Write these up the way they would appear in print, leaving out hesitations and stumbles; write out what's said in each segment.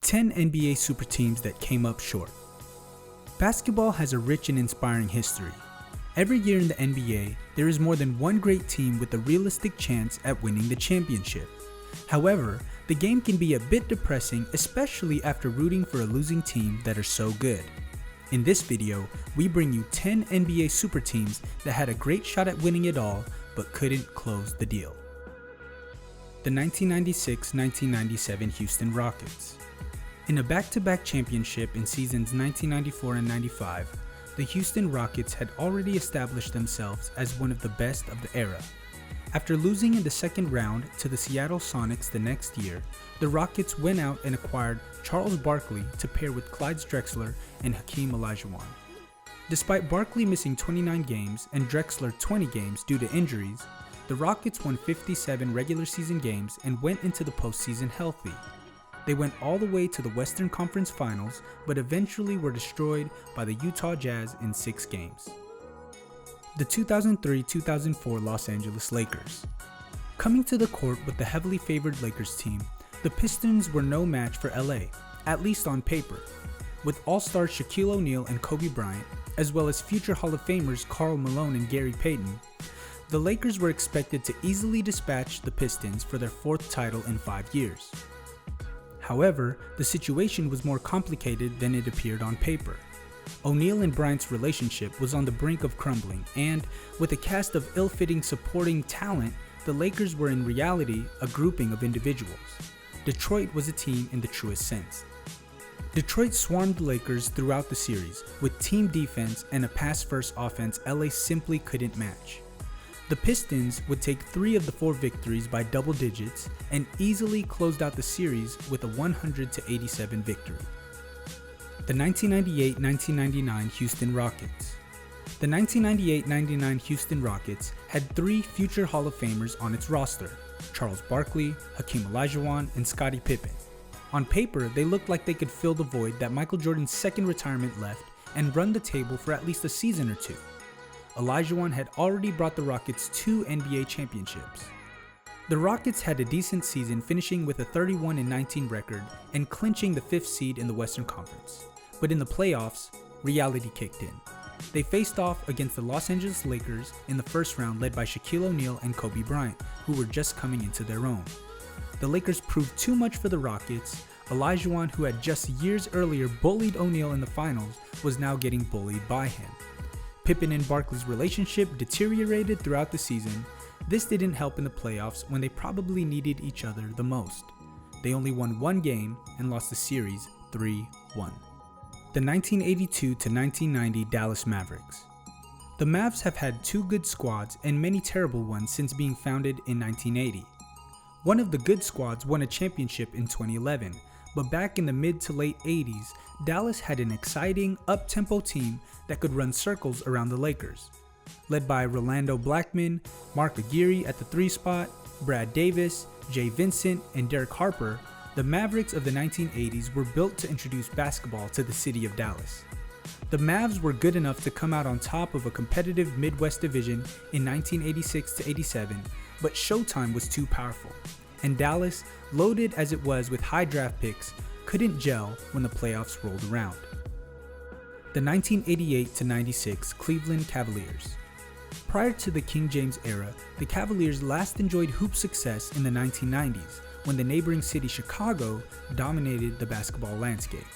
10 NBA super teams that came up short. Basketball has a rich and inspiring history. Every year in the NBA, there is more than one great team with a realistic chance at winning the championship. However, the game can be a bit depressing, especially after rooting for a losing team that are so good. In this video, we bring you 10 NBA super teams that had a great shot at winning it all, but couldn't close the deal. The 1996-1997 Houston Rockets. In a back-to-back championship in seasons 1994 and 95, the Houston Rockets had already established themselves as one of the best of the era. After losing in the second round to the Seattle Sonics the next year, the Rockets went out and acquired Charles Barkley to pair with Clyde Drexler and Hakeem Olajuwon. Despite Barkley missing 29 games and Drexler 20 games due to injuries, the Rockets won 57 regular season games and went into the postseason healthy. They went all the way to the Western Conference Finals, but eventually were destroyed by the Utah Jazz in 6 games. The 2003-2004 Los Angeles Lakers. Coming to the court with the heavily favored Lakers team, the Pistons were no match for LA, at least on paper. With all-stars Shaquille O'Neal and Kobe Bryant, as well as future Hall of Famers Karl Malone and Gary Payton, the Lakers were expected to easily dispatch the Pistons for their 4th title in 5 years. However, the situation was more complicated than it appeared on paper. O'Neal and Bryant's relationship was on the brink of crumbling, and with a cast of ill-fitting supporting talent, the Lakers were in reality a grouping of individuals. Detroit was a team in the truest sense. Detroit swarmed the Lakers throughout the series, with team defense and a pass-first offense LA simply couldn't match. The Pistons would take 3 of the 4 victories by double digits and easily closed out the series with a 100-87 victory. The 1998-1999 Houston Rockets. The 1998-99 Houston Rockets had 3 future Hall of Famers on its roster: Charles Barkley, Hakeem Olajuwon, and Scottie Pippen. On paper, they looked like they could fill the void that Michael Jordan's second retirement left and run the table for at least a season or 2. Olajuwon had already brought the Rockets 2 NBA championships. The Rockets had a decent season, finishing with a 31-19 record and clinching the 5th seed in the Western Conference. But in the playoffs, reality kicked in. They faced off against the Los Angeles Lakers in the first round, led by Shaquille O'Neal and Kobe Bryant, who were just coming into their own. The Lakers proved too much for the Rockets. Olajuwon, who had just years earlier bullied O'Neal in the finals, was now getting bullied by him. Pippen and Barkley's relationship deteriorated throughout the season. This didn't help in the playoffs when they probably needed each other the most. They only won 1 game and lost the series 3-1. The 1982-1990 Dallas Mavericks. The Mavs have had 2 good squads and many terrible ones since being founded in 1980. One of the good squads won a championship in 2011, but back in the mid to late 80s, Dallas had an exciting, up-tempo team that could run circles around the Lakers. Led by Rolando Blackman, Mark Aguirre at the 3 spot, Brad Davis, Jay Vincent, and Derek Harper, the Mavericks of the 1980s were built to introduce basketball to the city of Dallas. The Mavs were good enough to come out on top of a competitive Midwest division in 1986-87, but Showtime was too powerful, and Dallas, loaded as it was with high draft picks, couldn't gel when the playoffs rolled around. The 1988-96 Cleveland Cavaliers. Prior to the King James era, the Cavaliers last enjoyed hoop success in the 1990s, when the neighboring city Chicago dominated the basketball landscape.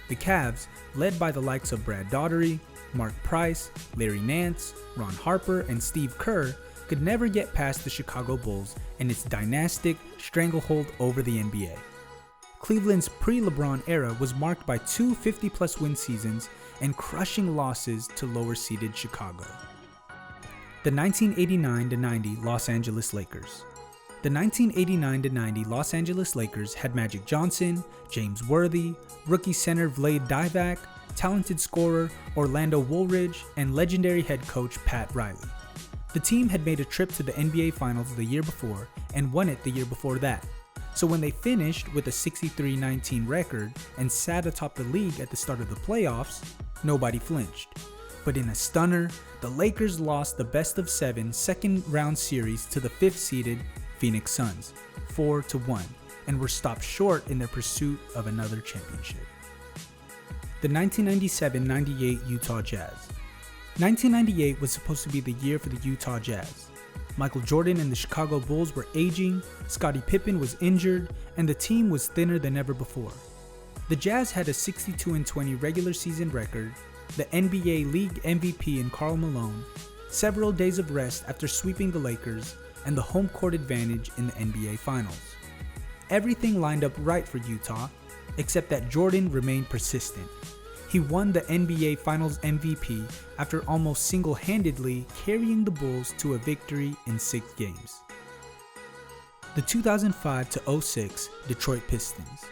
The Cavs, led by the likes of Brad Daugherty, Mark Price, Larry Nance, Ron Harper, and Steve Kerr, could never get past the Chicago Bulls and its dynastic stranglehold over the NBA. Cleveland's pre-LeBron era was marked by 2 50-plus win seasons and crushing losses to lower-seeded Chicago. The 1989-90 Los Angeles Lakers. The 1989-90 Los Angeles Lakers had Magic Johnson, James Worthy, rookie center Vlade Divac, talented scorer Orlando Woolridge, and legendary head coach Pat Riley. The team had made a trip to the NBA Finals the year before and won it the year before that. So when they finished with a 63-19 record and sat atop the league at the start of the playoffs, nobody flinched. But in a stunner, the Lakers lost the best-of-7 second-round series to the 5th-seeded Phoenix Suns, 4-1, and were stopped short in their pursuit of another championship. The 1997-98 Utah Jazz. 1998 was supposed to be the year for the Utah Jazz. Michael Jordan and the Chicago Bulls were aging, Scottie Pippen was injured, and the team was thinner than ever before. The Jazz had a 62-20 regular season record, the NBA League MVP in Karl Malone, several days of rest after sweeping the Lakers, and the home court advantage in the NBA Finals. Everything lined up right for Utah, except that Jordan remained persistent. He won the NBA Finals MVP after almost single-handedly carrying the Bulls to a victory in 6 games. The 2005-06 Detroit Pistons.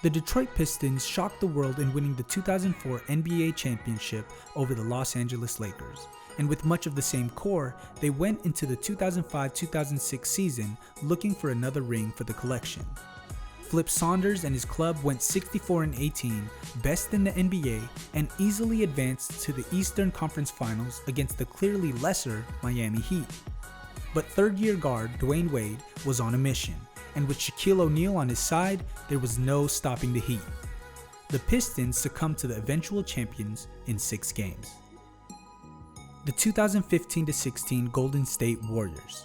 The Detroit Pistons shocked the world in winning the 2004 NBA championship over the Los Angeles Lakers, and with much of the same core, they went into the 2005-2006 season looking for another ring for the collection. Flip Saunders and his club went 64-18, best in the NBA, and easily advanced to the Eastern Conference Finals against the clearly lesser Miami Heat. But third-year guard Dwayne Wade was on a mission, and with Shaquille O'Neal on his side, there was no stopping the Heat. The Pistons succumbed to the eventual champions in 6 games. The 2015-16 Golden State Warriors.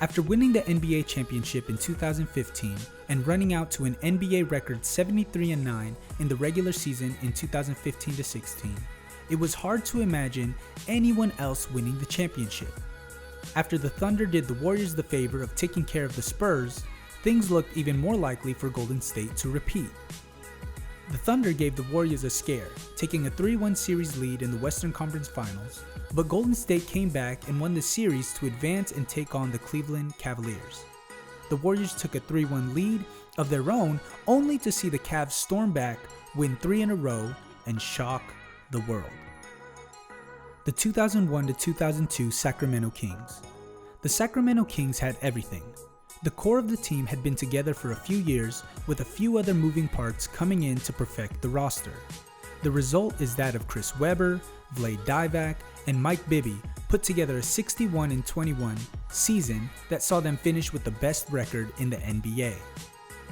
After winning the NBA championship in 2015 and running out to an NBA record 73-9 in the regular season in 2015-16, it was hard to imagine anyone else winning the championship. After the Thunder did the Warriors the favor of taking care of the Spurs, things looked even more likely for Golden State to repeat. The Thunder gave the Warriors a scare, taking a 3-1 series lead in the Western Conference Finals, but Golden State came back and won the series to advance and take on the Cleveland Cavaliers. The Warriors took a 3-1 lead of their own, only to see the Cavs storm back, win 3 in a row, and shock the world. The 2001-2002 Sacramento Kings. The Sacramento Kings had everything. The core of the team had been together for a few years, with a few other moving parts coming in to perfect the roster. The result is that of Chris Webber, Vlade Divac, and Mike Bibby put together a 61-21 season that saw them finish with the best record in the NBA.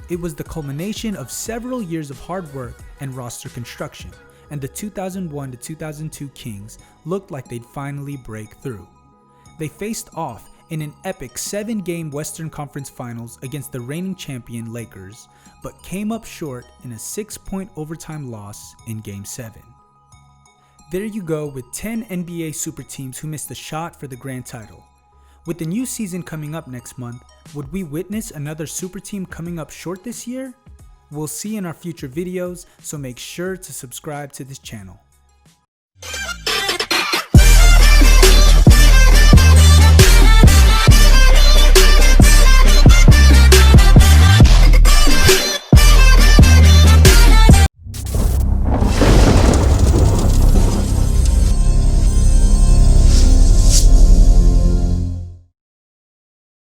It was the culmination of several years of hard work and roster construction, and the 2001-2002 Kings looked like they'd finally break through. They faced off in an epic 7-game Western Conference Finals against the reigning champion Lakers, but came up short in a 6-point overtime loss in Game 7. There you go with 10 NBA super teams who missed the shot for the grand title. With the new season coming up next month, would we witness another super team coming up short this year? We'll see in our future videos, so make sure to subscribe to this channel.